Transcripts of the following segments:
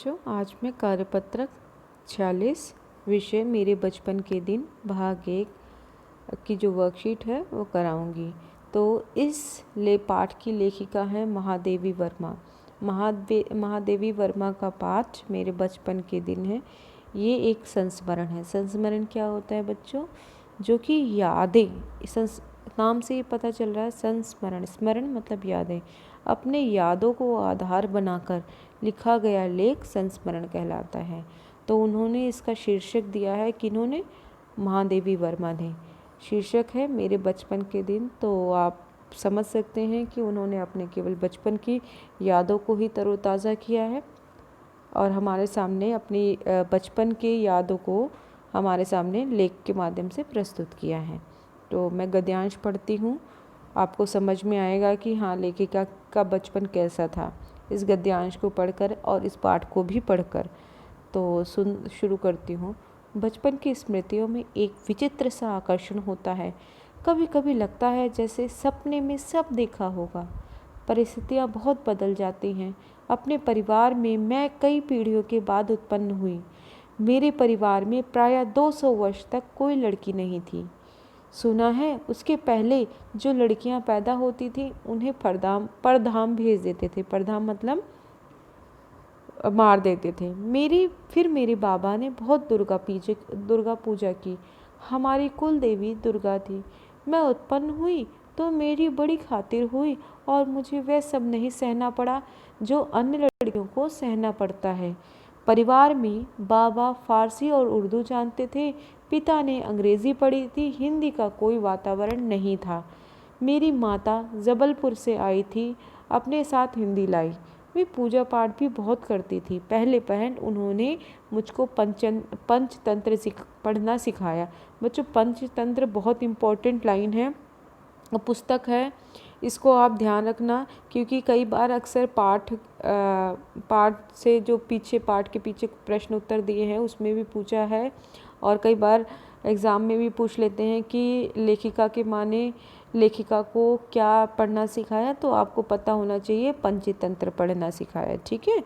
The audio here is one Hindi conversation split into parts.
बच्चों, आज मैं कार्यपत्रक 46 विषय मेरे बचपन के दिन भाग 1 की जो वर्कशीट है वो कराऊंगी। तो इस पाठ की लेखिका है महादेवी वर्मा। महादेवी वर्मा का पाठ मेरे बचपन के दिन है। ये एक संस्मरण है। संस्मरण क्या होता है बच्चों? जो कि यादें, नाम से ही पता चल रहा है संस्मरण। स्मरण मतलब यादें। अपने यादों को आधार बनाकर लिखा गया लेख संस्मरण कहलाता है। तो उन्होंने इसका शीर्षक दिया है, किन्होंने? महादेवी वर्मा ने। शीर्षक है मेरे बचपन के दिन। तो आप समझ सकते हैं कि उन्होंने अपने केवल बचपन की यादों को ही तरोताज़ा किया है और हमारे सामने अपनी बचपन के यादों को हमारे सामने लेख के माध्यम से प्रस्तुत किया है। तो मैं गद्यांश पढ़ती हूँ, आपको समझ में आएगा कि हाँ, लेखिका का बचपन कैसा था इस गद्यांश को पढ़कर और इस पाठ को भी पढ़कर। तो शुरू करती हूँ। बचपन की स्मृतियों में एक विचित्र सा आकर्षण होता है। कभी कभी लगता है जैसे सपने में सब देखा होगा। परिस्थितियाँ बहुत बदल जाती हैं। अपने परिवार में मैं कई पीढ़ियों के बाद उत्पन्न हुई। मेरे परिवार में प्रायः 200 वर्ष तक कोई लड़की नहीं थी। सुना है उसके पहले जो लड़कियां पैदा होती थी उन्हें परधाम भेज देते थे। परधाम मतलब मार देते थे। मेरे बाबा ने बहुत दुर्गा पूजा की। हमारी कुल देवी दुर्गा थी। मैं उत्पन्न हुई तो मेरी बड़ी खातिर हुई और मुझे वह सब नहीं सहना पड़ा जो अन्य लड़कियों को सहना पड़ता है। परिवार में बाबा फारसी और उर्दू जानते थे। पिता ने अंग्रेज़ी पढ़ी थी। हिंदी का कोई वातावरण नहीं था। मेरी माता जबलपुर से आई थी, अपने साथ हिंदी लाई। वे पूजा पाठ भी बहुत करती थी। पहले उन्होंने मुझको पंचतंत्र पढ़ना सिखाया। बच्चों, पंचतंत्र बहुत इम्पोर्टेंट लाइन है, पुस्तक है, इसको आप ध्यान रखना, क्योंकि कई बार अक्सर पाठ से जो पाठ के पीछे प्रश्न उत्तर दिए हैं उसमें भी पूछा है और कई बार एग्ज़ाम में भी पूछ लेते हैं कि लेखिका के माने लेखिका को क्या पढ़ना सिखाया। तो आपको पता होना चाहिए पंचतंत्र पढ़ना सिखाया। ठीक है,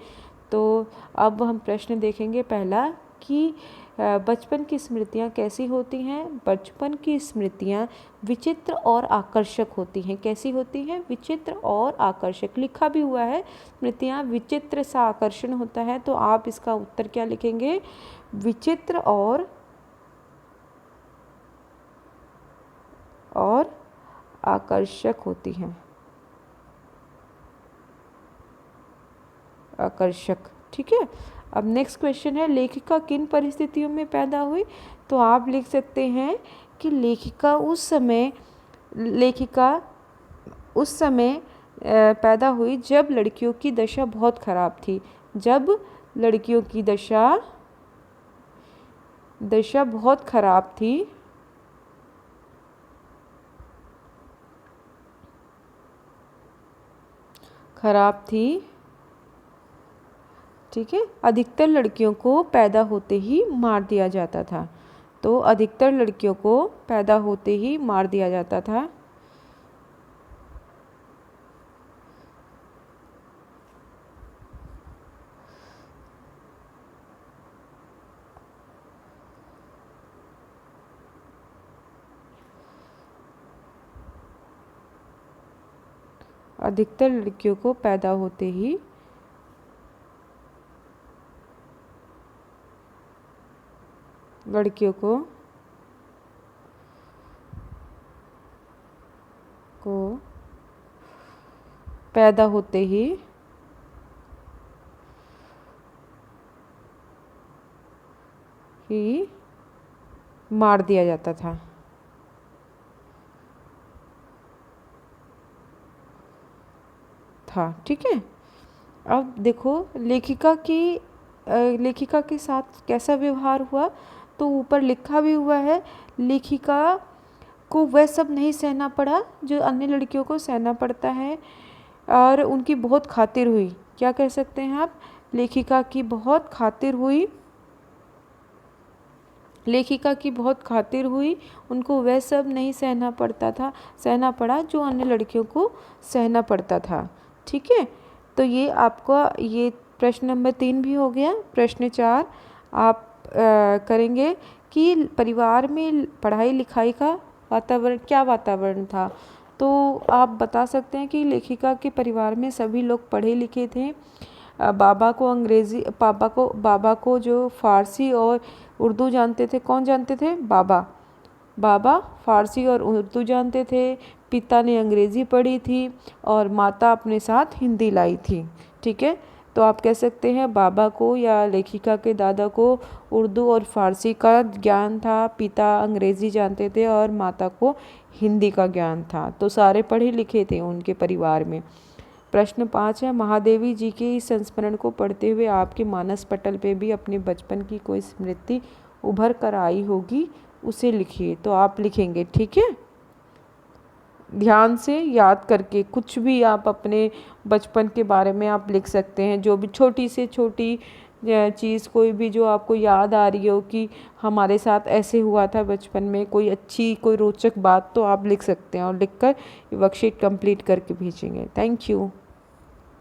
तो अब हम प्रश्न देखेंगे। पहला कि बचपन की स्मृतियाँ कैसी होती हैं? बचपन की स्मृतियाँ विचित्र और आकर्षक होती हैं। कैसी होती हैं? विचित्र और आकर्षक। लिखा भी हुआ है स्मृतियाँ विचित्र सा आकर्षण होता है। तो आप इसका उत्तर क्या लिखेंगे? विचित्र और आकर्षक होती हैं। आकर्षक। ठीक है, अब नेक्स्ट क्वेश्चन है, लेखिका किन परिस्थितियों में पैदा हुई? तो आप लिख सकते हैं कि लेखिका उस समय पैदा हुई जब लड़कियों की दशा बहुत खराब थी। जब लड़कियों की दशा बहुत खराब थी। ठीक है, अधिकतर लड़कियों को पैदा होते ही मार दिया जाता था। तो अधिकतर लड़कियों को पैदा होते ही मार दिया जाता था। अधिकतर लड़कियों को पैदा होते ही लड़कियों को पैदा होते ही मार दिया जाता था। ठीक है, अब देखो लेखिका के साथ कैसा व्यवहार हुआ। तो ऊपर लिखा भी हुआ है, लेखिका को वह सब नहीं सहना पड़ा जो अन्य लड़कियों को सहना पड़ता है और उनकी बहुत खातिर हुई। क्या कह सकते हैं आप? लेखिका की बहुत खातिर हुई। उनको वह सब नहीं सहना पड़ा जो अन्य लड़कियों को सहना पड़ता था। ठीक है, तो ये आपका ये प्रश्न नंबर 3 भी हो गया। प्रश्न 4 आप करेंगे कि परिवार में पढ़ाई लिखाई का वातावरण, क्या वातावरण था। तो आप बता सकते हैं कि लेखिका के परिवार में सभी लोग पढ़े लिखे थे। बाबा को जो फ़ारसी और उर्दू जानते थे। कौन जानते थे? बाबा फ़ारसी और उर्दू जानते थे। पिता ने अंग्रेज़ी पढ़ी थी और माता अपने साथ हिंदी लाई थी। ठीक है, तो आप कह सकते हैं बाबा को या लेखिका के दादा को उर्दू और फ़ारसी का ज्ञान था, पिता अंग्रेज़ी जानते थे और माता को हिंदी का ज्ञान था। तो सारे पढ़े लिखे थे उनके परिवार में। प्रश्न 5 है, महादेवी जी के इस संस्मरण को पढ़ते हुए आपके मानस पटल पे भी अपने बचपन की कोई स्मृति उभर कर आई होगी, उसे लिखिए। तो आप लिखेंगे, ठीक है, ध्यान से याद करके कुछ भी आप अपने बचपन के बारे में आप लिख सकते हैं। जो भी छोटी से छोटी चीज़, कोई भी जो आपको याद आ रही हो कि हमारे साथ ऐसे हुआ था बचपन में, कोई अच्छी कोई रोचक बात, तो आप लिख सकते हैं और लिखकर वर्कशीट कंप्लीट करके भेजेंगे। Thank you.